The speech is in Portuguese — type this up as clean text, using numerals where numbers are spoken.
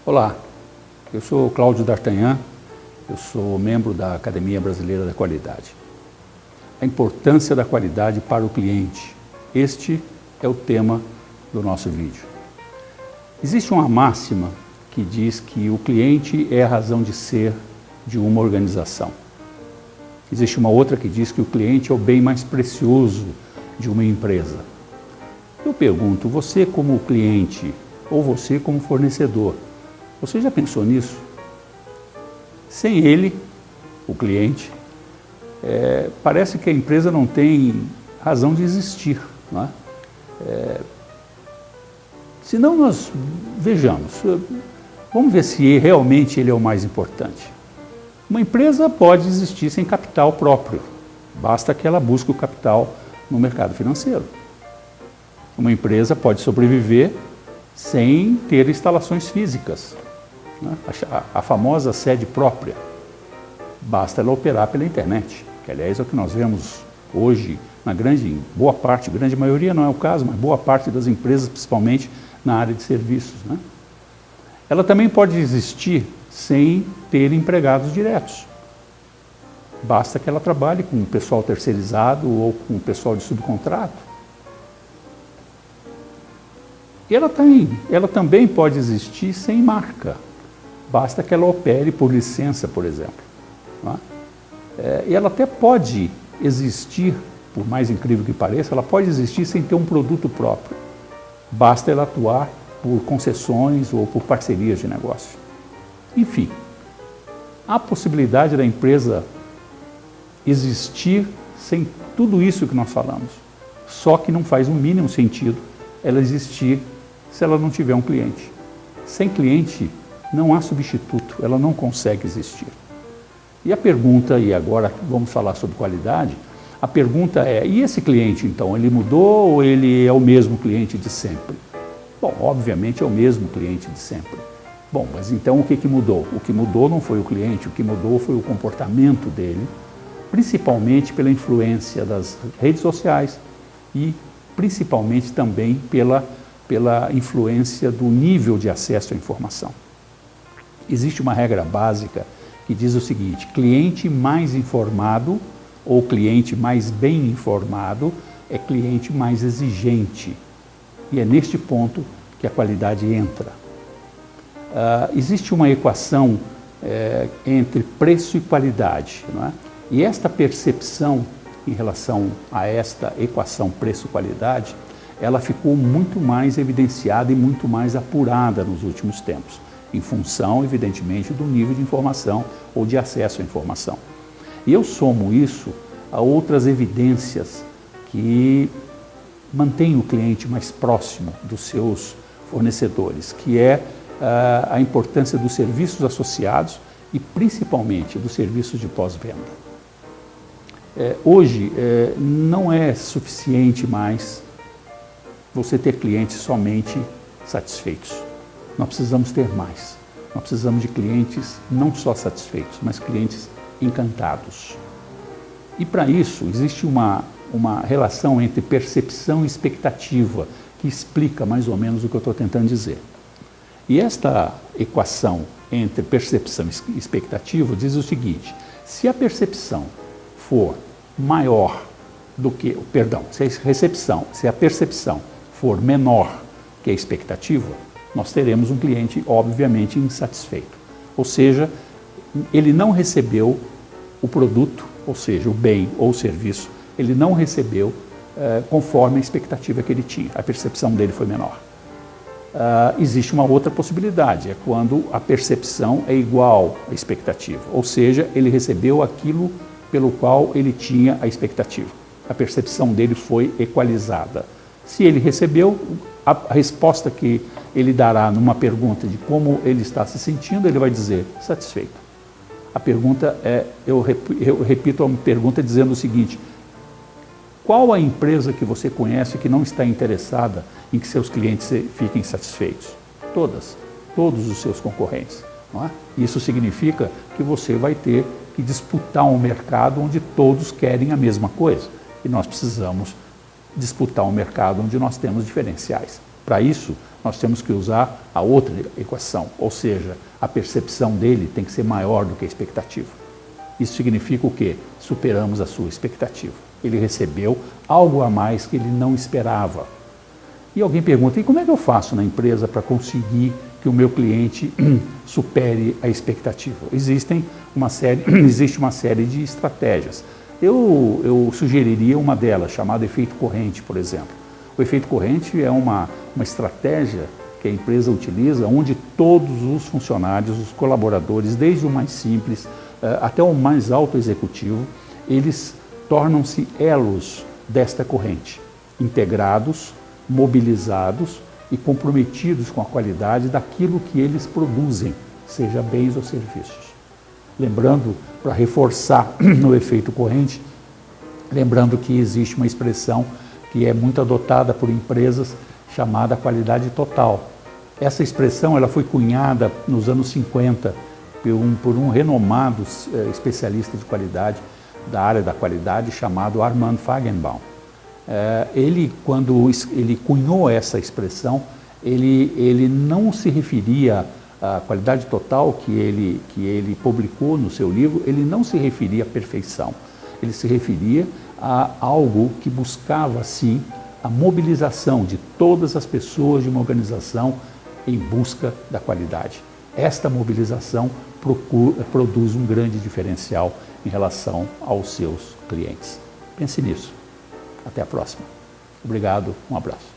Olá, eu sou Cláudio D'Artagnan, eu sou membro da Academia Brasileira da Qualidade. A importância da qualidade para o cliente. Este é o tema do nosso vídeo. Existe uma máxima que diz que o cliente é a razão de ser de uma organização. Existe uma outra que diz que o cliente é o bem mais precioso de uma empresa. Eu pergunto, você como cliente ou você como fornecedor, você já pensou nisso? Sem ele, o cliente, parece que a empresa não tem razão de existir, não é? Senão nós vejamos, vamos ver se realmente ele é o mais importante. Uma empresa pode existir sem capital próprio, basta que ela busque o capital no mercado financeiro. Uma empresa pode sobreviver sem ter instalações físicas, né? A famosa sede própria, basta ela operar pela internet, que aliás é o que nós vemos hoje na grande maioria não é o caso, mas boa parte das empresas, principalmente na área de serviços, né? Ela também pode existir sem ter empregados diretos, basta que ela trabalhe com o pessoal terceirizado ou com o pessoal de subcontrato. E ela também pode existir sem marca, basta que ela opere por licença, por exemplo, não é? E ela até pode existir, por mais incrível que pareça, ela pode existir sem ter um produto próprio, basta ela atuar por concessões ou por parcerias de negócio. Enfim, há a possibilidade da empresa existir sem tudo isso que nós falamos, só que não faz o mínimo sentido ela existir se ela não tiver um cliente. Sem cliente não há substituto, ela não consegue existir. E a pergunta, e agora vamos falar sobre qualidade, a pergunta é, e esse cliente então, ele mudou ou ele é o mesmo cliente de sempre? Bom, obviamente é o mesmo cliente de sempre. Bom, mas então o que mudou? O que mudou não foi o cliente, o que mudou foi o comportamento dele, principalmente pela influência das redes sociais e principalmente também pela influência do nível de acesso à informação. Existe uma regra básica que diz o seguinte: cliente mais informado ou cliente mais bem informado é cliente mais exigente. E é neste ponto que a qualidade entra. Existe uma equação entre preço e qualidade, não é? E esta percepção em relação a esta equação preço-qualidade, ela ficou muito mais evidenciada e muito mais apurada nos últimos tempos, em função, evidentemente, do nível de informação ou de acesso à informação. E eu somo isso a outras evidências que mantêm o cliente mais próximo dos seus fornecedores, que é a importância dos serviços associados e principalmente dos serviços de pós-venda. Hoje não é suficiente mais você ter clientes somente satisfeitos. Nós precisamos ter mais. Nós precisamos de clientes não só satisfeitos, mas clientes encantados. E para isso existe uma relação entre percepção e expectativa que explica mais ou menos o que eu estou tentando dizer. E esta equação entre percepção e expectativa diz o seguinte: se a percepção for maior do que, se a percepção for menor que a expectativa, nós teremos um cliente obviamente insatisfeito. Ou seja, ele não recebeu o produto, ou seja, o bem ou o serviço, ele não recebeu conforme a expectativa que ele tinha, a percepção dele foi menor. Existe uma outra possibilidade, é quando a percepção é igual à expectativa, ou seja, ele recebeu aquilo pelo qual ele tinha a expectativa. A percepção dele foi equalizada. Se ele recebeu, a resposta que ele dará numa pergunta de como ele está se sentindo, ele vai dizer satisfeito. A pergunta eu repito a pergunta dizendo o seguinte: qual a empresa que você conhece que não está interessada em que seus clientes fiquem satisfeitos? Todos os seus concorrentes, não é? Isso significa que você vai ter que disputar um mercado onde todos querem a mesma coisa. E nós precisamos disputar um mercado onde nós temos diferenciais. Para isso, nós temos que usar a outra equação, ou seja, a percepção dele tem que ser maior do que a expectativa. Isso significa o quê? Superamos a sua expectativa. Ele recebeu algo a mais que ele não esperava. E alguém pergunta, e como é que eu faço na empresa para conseguir que o meu cliente supere a expectativa? Existe uma série de estratégias. Eu sugeriria uma delas, chamada efeito corrente, por exemplo. O efeito corrente é uma estratégia que a empresa utiliza, onde todos os funcionários, os colaboradores, desde o mais simples até o mais alto executivo, eles tornam-se elos desta corrente, integrados, mobilizados e comprometidos com a qualidade daquilo que eles produzem, seja bens ou serviços. Lembrando, para reforçar o efeito corrente, lembrando que existe uma expressão que é muito adotada por empresas chamada qualidade total. Essa expressão ela foi cunhada nos anos 50 por um renomado especialista de qualidade da área da qualidade chamado Armand Feigenbaum. Ele, quando ele cunhou essa expressão, ele não se referia à qualidade total que ele publicou no seu livro, ele não se referia à perfeição, ele se referia a algo que buscava, sim, a mobilização de todas as pessoas de uma organização em busca da qualidade. Esta mobilização produz um grande diferencial em relação aos seus clientes. Pense nisso. Até a próxima. Obrigado, um abraço.